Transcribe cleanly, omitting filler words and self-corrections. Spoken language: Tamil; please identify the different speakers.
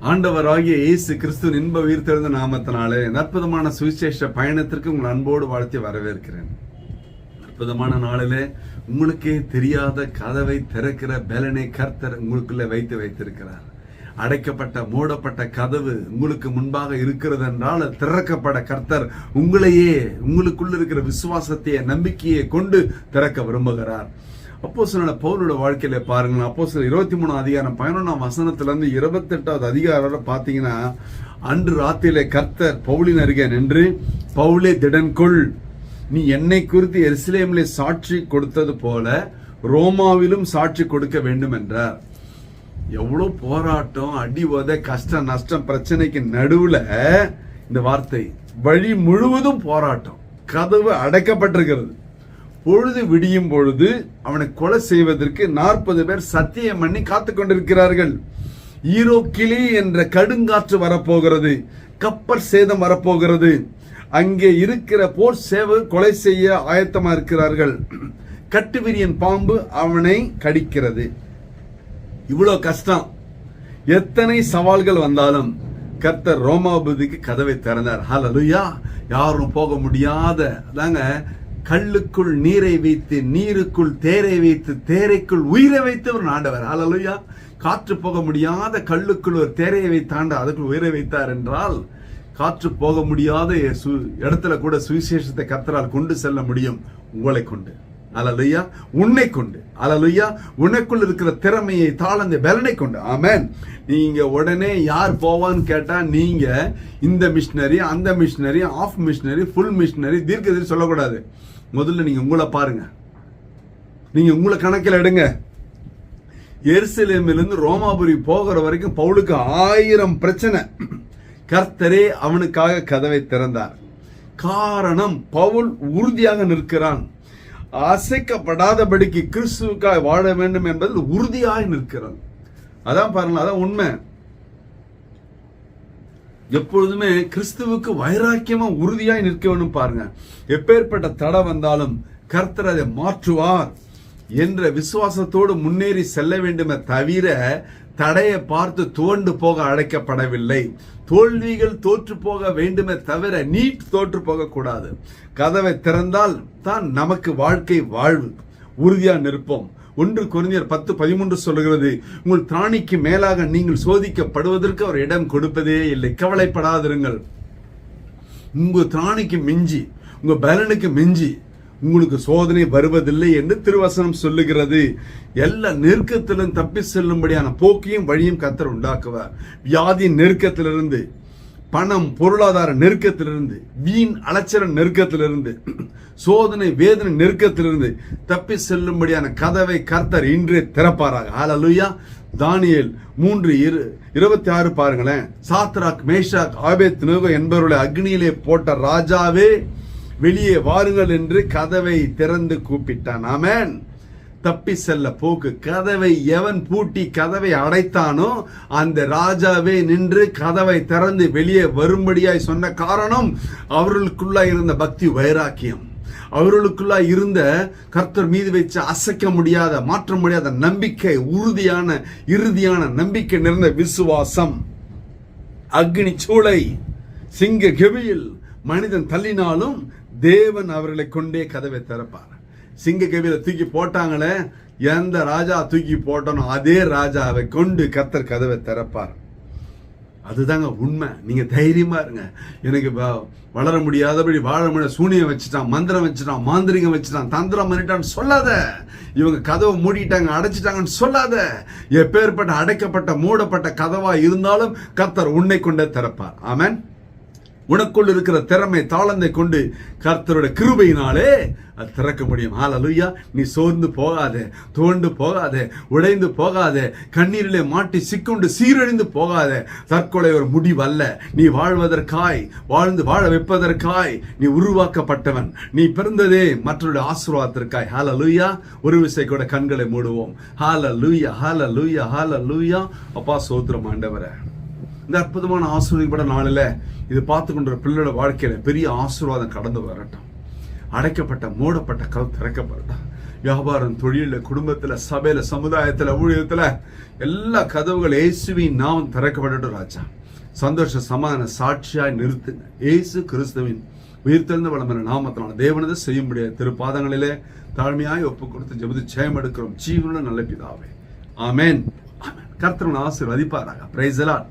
Speaker 1: ஆண்டவராகிய இயேசு கிறிஸ்துவின் இன்ப உயிர்த்தெழுந்த நாமத்தினாலே அற்புதமான சுவிசேஷ பயணத்திற்கு உங்கள் அன்போடு வாழ்த்தி வரவேற்கிறேன். அற்புதமான நாளிலே உங்களுக்கே தெரியாத கதவை திறக்கிற பலனை கர்த்தர் உங்களுக்குள்ளே வைத்திருக்கிறார். அடைக்கப்பட்ட மூடப்பட்ட கதவு உங்களுக்கு முன்பாக இருக்கிறது என்றால் திறக்கப்பட கர்த்தர் உங்களுக்குள்ள இருக்கிற விசுவாசத்தையே நம்பிக்கையை கொண்டு திறக்க விரும்புகிறார். அப்போஸ்தலனான பவுலோட வாழ்க்கையில பாருங்க, அப்போஸ்தலர் 23 அதிகாரம் 11 வசனத்திலிருந்து 28 அதிகாரம் பாத்தீங்கன்னா, அன்று ராத்திரியிலே கர்த்தர் பவுலின் அருகே நின்று, பவுலே திடன்கொள், நீ என்னை குறித்து எருசலேமிலே சாட்சி கொடுத்தது போல ரோமாவிலும் சாட்சி கொடுக்க வேண்டும் என்றார். எவ்வளவு போராட்டம், அடி உதை, கஷ்டம் நஷ்டம், பிரச்சனைக்கு நடுவுல இந்த வார்த்தை, வழி முழுவதும் போராட்டம், கதவு அடைக்கப்பட்டிருக்கிறது. பொழுது விடியும் பொழுது அவனை கொலை செய்வதற்கு 40 பேர் சத்தியம் பண்ணி காத்து கொண்டிருக்கிறார்கள். ஈரோ கிளி என்ற கடுங்காற்று வரப்போகிறது, கப்பர் சேதம் வரப்போகிறது, அங்கே இருக்கிற போர் சேவை கொலை செய்ய ஆயத்தமா இருக்கிறார்கள். கட்டுவிரியன் பாம்பு அவனை கடிக்கிறது. இவ்வளவு கஷ்டம், எத்தனை சவால்கள் வந்தாலும் கர்த்தர் ரோமாபுதிக்கு கதவை திறந்தார். ஹல்லேலூயா. யாரும் போக முடியாத, அதாங்க, கல்லுக்குள் நீரை வைத்து, நீருக்குள் தேரை வைத்து, தேரைக்குள் உயிரை வைத்து ஒரு ஆண்டவர். ஹல்லேலூயா. காற்று போக முடியாத கல்லுக்குள் ஒரு தேரையை வைத்தாண்ட அதுக்குள் உயிரை வைத்தார் என்றால், காற்று போக முடியாத இடத்துல கூட சுவிசேஷத்தை கர்த்தரால் கொண்டு செல்ல முடியும். உங்களை கொண்டு, அல்லேலூயா, உன்னை கொண்டு, அல்லேலூயா, உனக்குள் இருக்கிற திறமையை, தாளந்த பலனை கொண்டு. ஆமென். நீங்க உடனே யார் போவான்னு கேட்டா, நீங்க இந்த மிஷினரி, அந்த missionary, half missionary, full missionary, தீர்க்கதரிசி சொல்லக்கூடாது. முதல்ல நீங்க உங்களை பாருங்க, நீங்க உங்களை கணக்கில் எடுங்க. எருசலேமிலிருந்து ரோமாபுரி போகிற வரைக்கும் பவுலுக்கு 1000 பிரச்சனை. கர்த்தரே அவனுக்காக கதவை திறந்தார். காரணம், பவுல் உறுதியாக நிற்கிறான். அசைக்கப்படாதபடிக்கு கிறிஸ்துவுக்காக வாழ வேண்டும் என்பதில் உறுதியாய் நிற்கிறான். அதான் பாருங்க, அதான் உண்மை. எப்பொழுதுமே கிறிஸ்துவுக்கு வைராக்கியமா உறுதியாய் நிற்க வேண்டும். பாருங்க, எப்பேற்பட்ட தடை வந்தாலும் கர்த்தர் அதை மாற்றுவார் என்ற விசுவாசத்தோடு முன்னேறி செல்ல வேண்டுமே தவிர, தடையை பார்த்து துவண்டு போக அழைக்கப்படவில்லை. தோல்விகள் தோற்று போக வேண்டுமே தவிர நீட் தோற்று போக கூடாது. கதவை திறந்தால் தான் நமக்கு வாழ்க்கை வாழ்வு. உறுதியா நிற்போம். 1 கொரிந்தியர் 10:13 சொல்லுகிறது, உங்கள் திராணிக்கு மேலாக நீங்கள் சோதிக்கப்படுவதற்கு அவர் இடம் கொடுப்பதே இல்லை. கவலைப்படாதிருங்கள். உங்க திராணிக்கு மிஞ்சி, உங்க பலனுக்கு மிஞ்சி உங்களுக்கு சோதனை வருவதில்லை என்று திருவசனம் சொல்லுகிறது. எல்லா நெருக்கத்திலும் தப்பி செல்லும்படியான போக்கையும் வழியும் கர்த்தர் உண்டாக்குவார். வியாதி நெருக்கத்திலிருந்து, பணம் பொருளாதார நெருக்கத்திலிருந்து, வீண் அலைச்சல நெருக்கத்திலிருந்து, சோதனை வேதனை நெருக்கத்திலிருந்து தப்பி செல்லும்படியான கதவை கர்த்தர் இன்றே திறப்பாராக. ஹல்லேலூயா. தானியேல் 3:26 பாருங்களேன். சாத்ராக், மேஷாக், ஆபேத்நேகோ என்பவர்களை அக்னியிலே போட்ட ராஜாவே, வெளியே வாருங்கள் என்று கதவை திறந்து கூப்பிட்டான். ஆமென். தப்பி செல்ல போக்கு. கதவை எவன் பூட்டி கதவை அடைத்தானோ அந்த ராஜாவே நின்று கதவை திறந்து வெளியே வரும்படியாய் சொன்ன காரணம், அவர்களுக்குள்ள இருந்த பக்தி வைராக்கியம், அவர்களுக்குள்ள இருந்த கர்த்தர் மீது வச்ச அசைக்க முடியாத, மாற்ற முடியாத நம்பிக்கை, உறுதியான இறுதியான நம்பிக்கை நிறைந்த விசுவாசம். அக்னி சூளை, சிங்க கெபியில் மனிதன் தள்ளினாலும் தேவன் அவர்களை கொண்டே கதவை திறப்பார். சிங்க கெபியில தூக்கி போட்டாங்களே, எந்த ராஜா தூக்கி போட்டானோ அதே ராஜாவை கொண்டு கர்த்தர் கதவை திறப்பார். அதுதாங்க உண்மை. நீங்க தைரியமா இருங்க. எனக்கு வளர முடியாதபடி வாழ முடியாது, சூனியம் வச்சுட்டான், மந்திரம் வச்சுட்டான், மாந்திரிகம் வச்சுட்டான், தந்திரம் பண்ணிட்டான்னு சொல்லாத. இவங்க கதவை மூடிட்டாங்க, அடைச்சிட்டாங்கன்னு சொல்லாத. எப்பேற்பட்ட அடைக்கப்பட்ட மூடப்பட்ட கதவா இருந்தாலும் கர்த்தர் உன்னை கொண்டே திறப்பார். ஆமென். உனக்குள் இருக்கிற திறமை, தாளந்தை கொண்டு கர்த்தருடைய கிருபையினாலே அது திறக்க முடியும். ஹல்லேலூயா. நீ சோர்ந்து போகாதே, துவண்டு போகாதே, உடைந்து போகாதே, கண்ணீரிலே மாட்டி சிக்குண்டு சீரழிந்து போகாதே. தற்கொலை ஒரு முடிவல்ல. நீ வாழ்வதற்காய், வாழ்ந்து வாழ வைப்பதற்காய் நீ உருவாக்கப்பட்டவன். நீ பிறந்ததே மற்றவருடைய ஆசீர்வாதத்திற்காய். ஹல்லேலூயா. ஒரு விசை கூட கண்களை மூடுவோம். ஹல்லேலூயா, ஹல்லேலூயா, ஹல்லேலூயா. அப்பா சோத்திரம் ஆண்டவரே. இந்த அற்புதமான ஆசீர்வாதப்பட நாளில் இது பார்த்து கொண்ட பிள்ளையோட வாழ்க்கையில பெரிய ஆசீர்வாதம் கடந்து வரட்டும். அடைக்கப்பட்ட மூடப்பட்ட கதவு திறக்கப்படட்டும். வியாபாரம், தொழில, குடும்பத்துல, சபையில, சமுதாயத்துல, ஊழியத்துல எல்லா கதவுகள் இயேசுவின் நாமம் திறக்கப்படட்டும் ராஜா. சந்தோஷ சமாதான சாட்சியாய் நிறுத்துங்க. இயேசு கிறிஸ்துவின் உயிர்த்தெழுந்த வளமான நாமத்தினால தேவனது செய்யும்படிய திருப்பாதங்களிலே தாழ்மையாய் ஒப்பு கொடுத்து ஜெபித்து ஜெயம் எடுக்கிறோம் ஜீவனுள்ள நல்ல பிதாவே. ஆமென். கர்த்தர் ஆசீர்வதிப்பாராக. Praise the Lord.